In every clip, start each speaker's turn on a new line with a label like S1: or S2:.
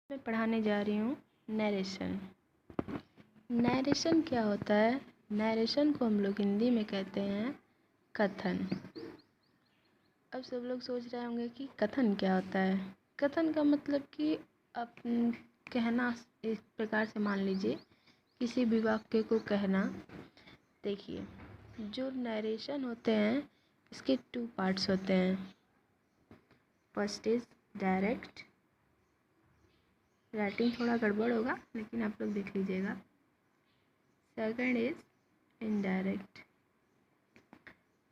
S1: मैं पढ़ाने जा रही हूँ नरेशन। नरेशन क्या होता है? नरेशन को हम लोग हिंदी में कहते हैं कथन। अब सब लोग सोच रहे होंगे कि कथन क्या होता है। कथन का मतलब कि आप कहना, इस प्रकार से मान लीजिए किसी भी वाक्य को कहना। देखिए, जो नरेशन होते हैं इसके 2 पार्ट्स होते हैं। फर्स्ट इज़ डायरेक्ट, राइटिंग थोड़ा गड़बड़ होगा लेकिन आप लोग देख लीजिएगा। Second is indirect.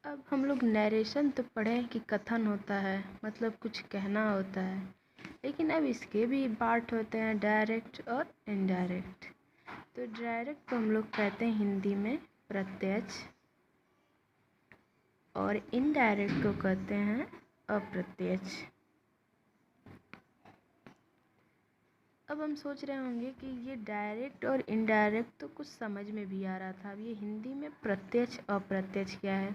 S1: अब हम लोग नरेशन तो पढ़े कि कथन होता है, मतलब कुछ कहना होता है, लेकिन अब इसके भी पार्ट होते हैं डायरेक्ट और इनडायरेक्ट। तो डायरेक्ट को हम लोग कहते हैं हिंदी में प्रत्यक्ष, और इनडायरेक्ट को कहते हैं अप्रत्यक्ष। अब हम सोच रहे होंगे कि ये डायरेक्ट और इनडायरेक्ट तो कुछ समझ में भी आ रहा था, अब ये हिंदी में प्रत्यक्ष अप्रत्यक्ष क्या है।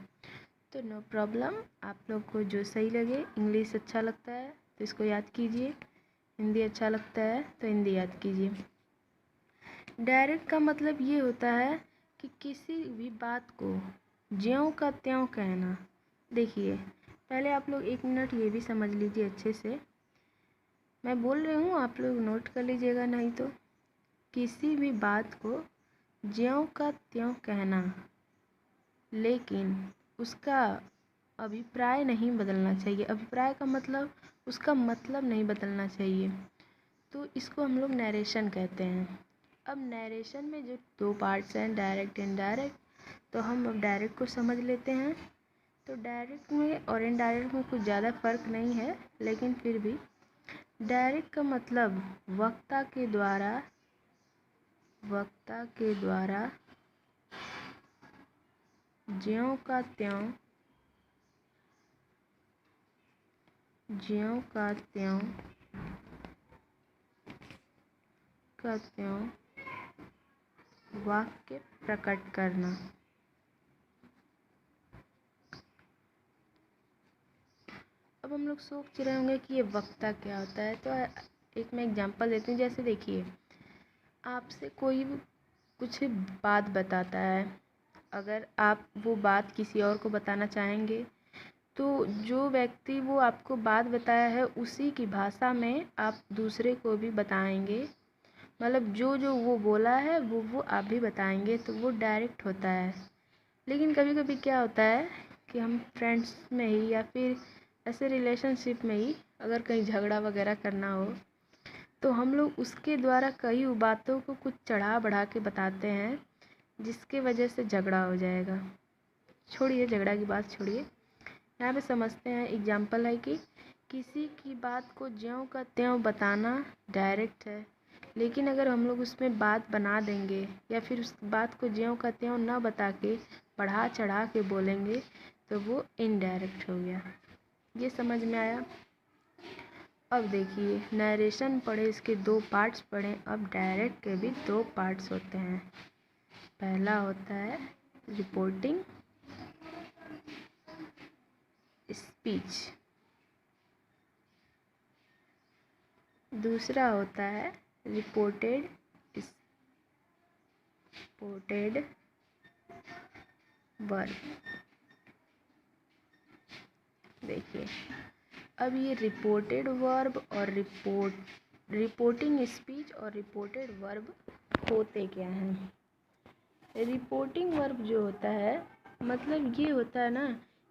S1: तो नो प्रॉब्लम, आप लोग को जो सही लगे, इंग्लिश अच्छा लगता है तो इसको याद कीजिए, हिंदी अच्छा लगता है तो हिंदी याद कीजिए। डायरेक्ट का मतलब ये होता है कि किसी भी बात को ज्यों का त्यों कहना। देखिए, पहले आप लोग 1 मिनट ये भी समझ लीजिए अच्छे से, मैं बोल रही हूँ, आप लोग नोट कर लीजिएगा नहीं तो। किसी भी बात को ज्यों का त्यों कहना, लेकिन उसका अभिप्राय नहीं बदलना चाहिए। अभिप्राय का मतलब उसका मतलब नहीं बदलना चाहिए, तो इसको हम लोग नरेशन कहते हैं। अब नरेशन में जो 2 पार्ट्स हैं डायरेक्ट इनडायरेक्ट, तो हम अब डायरेक्ट को समझ लेते हैं। तो डायरेक्ट में और इनडायरेक्ट में कुछ ज़्यादा फ़र्क नहीं है, लेकिन फिर भी डायरेक्ट का मतलब वक्ता के द्वारा ज्यों का त्यों वाक्य प्रकट करना। अब हम लोग सोच रहे होंगे कि ये वक्ता क्या होता है, तो एक मैं एग्जांपल देती हूँ। जैसे देखिए, आपसे कोई कुछ बात बताता है, अगर आप वो बात किसी और को बताना चाहेंगे तो जो व्यक्ति वो आपको बात बताया है उसी की भाषा में आप दूसरे को भी बताएंगे, मतलब जो जो वो बोला है वो आप भी बताएंगे, तो वो डायरेक्ट होता है। लेकिन कभी कभी क्या होता है कि हम फ्रेंड्स में ही या फिर ऐसे रिलेशनशिप में ही अगर कहीं झगड़ा वगैरह करना हो, तो हम लोग उसके द्वारा कई बातों को कुछ चढ़ा बढ़ा के बताते हैं, जिसके वजह से झगड़ा हो जाएगा। छोड़िए झगड़ा की बात, छोड़िए, यहाँ पे समझते हैं। एग्जाम्पल है कि किसी की बात को ज्यों का त्यों बताना डायरेक्ट है, लेकिन अगर हम लोग उसमें बात बना देंगे या फिर उस बात को ज्यों का त्यों ना बता के बढ़ा चढ़ा के बोलेंगे तो वो इनडायरेक्ट हो गया। ये समझ में आया? अब देखिए, नरेशन पढ़े, इसके 2 पार्ट्स पढ़े, अब डायरेक्ट के भी 2 पार्ट्स होते हैं। पहला होता है रिपोर्टिंग स्पीच, दूसरा होता है रिपोर्टेड वर्ब। देखिए, अब ये रिपोर्टेड वर्ब और रिपोर्टिंग स्पीच और रिपोर्टेड वर्ब होते क्या हैं? रिपोर्टिंग वर्ब जो होता है, मतलब ये होता है ना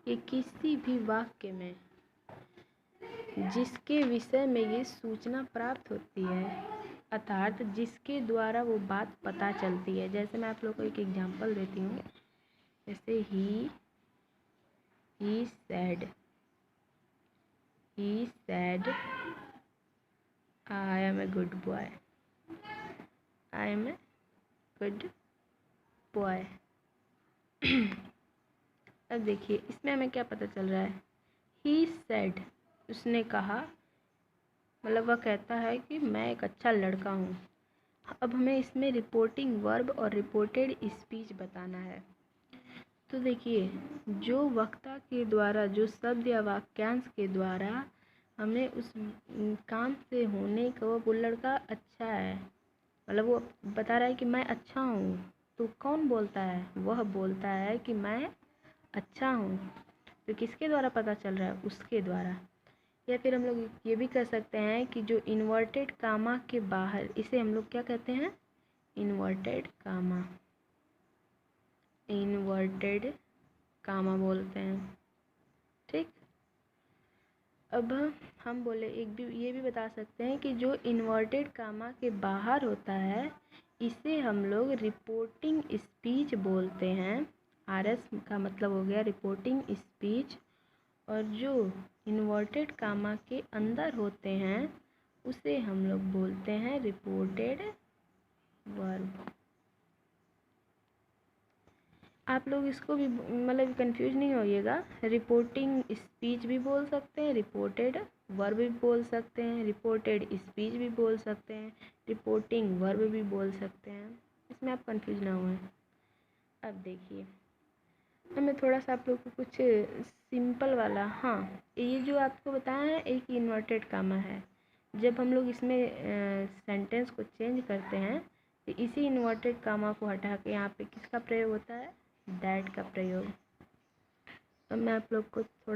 S1: कि किसी भी वाक्य में जिसके विषय में ये सूचना प्राप्त होती है, अर्थात जिसके द्वारा वो बात पता चलती है। जैसे मैं आप लोग को एक एग्जांपल देती हूँ। जैसे ही said I am a good boy। अब देखिए, इसमें हमें क्या पता चल रहा है? ही said, उसने कहा, मतलब वह कहता है कि मैं एक अच्छा लड़का हूँ। अब हमें इसमें रिपोर्टिंग वर्ब और रिपोर्टेड स्पीच बताना है। तो देखिए, जो वक्ता के द्वारा, जो शब्द या वाक्यांश के द्वारा हमें उस काम से होने का वो लड़का अच्छा है, मतलब वो बता रहा है कि मैं अच्छा हूँ, तो कौन बोलता है? वह बोलता है कि मैं अच्छा हूँ। तो किसके द्वारा पता चल रहा है? उसके द्वारा। या फिर हम लोग ये भी कर सकते हैं कि जो इन्वर्टेड कामा के बाहर, इसे हम लोग क्या कहते हैं? इन्वर्टेड कामा, इन्वर्टेड कामा बोलते हैं। ठीक। अब हम बोले एक भी ये भी बता सकते हैं कि जो इन्वर्टेड कामा के बाहर होता है, इसे हम लोग रिपोर्टिंग स्पीच बोलते हैं। आरएस का मतलब हो गया रिपोर्टिंग स्पीच। और जो इन्वर्टेड कामा के अंदर होते हैं, उसे हम लोग बोलते हैं रिपोर्टेड वर्ब। आप लोग इसको भी मतलब कंफ्यूज नहीं होइएगा। रिपोर्टिंग स्पीच भी बोल सकते हैं, रिपोर्टेड वर्ब भी बोल सकते हैं, रिपोर्टेड स्पीच भी बोल सकते हैं, रिपोर्टिंग वर्ब भी बोल सकते हैं। इसमें आप कंफ्यूज ना हुए। अब देखिए, अब मैं थोड़ा सा आप लोग को कुछ सिंपल वाला, हाँ, ये जो आपको बताया है एक इन्वर्टेड कामा है। जब हम लोग इसमें सेंटेंस को चेंज करते हैं, तो इसी इन्वर्टेड कामा को हटा के यहाँ पे किसका प्रयोग होता है? दैट का प्रयोग। अब मैं आप लोग को थोड़ा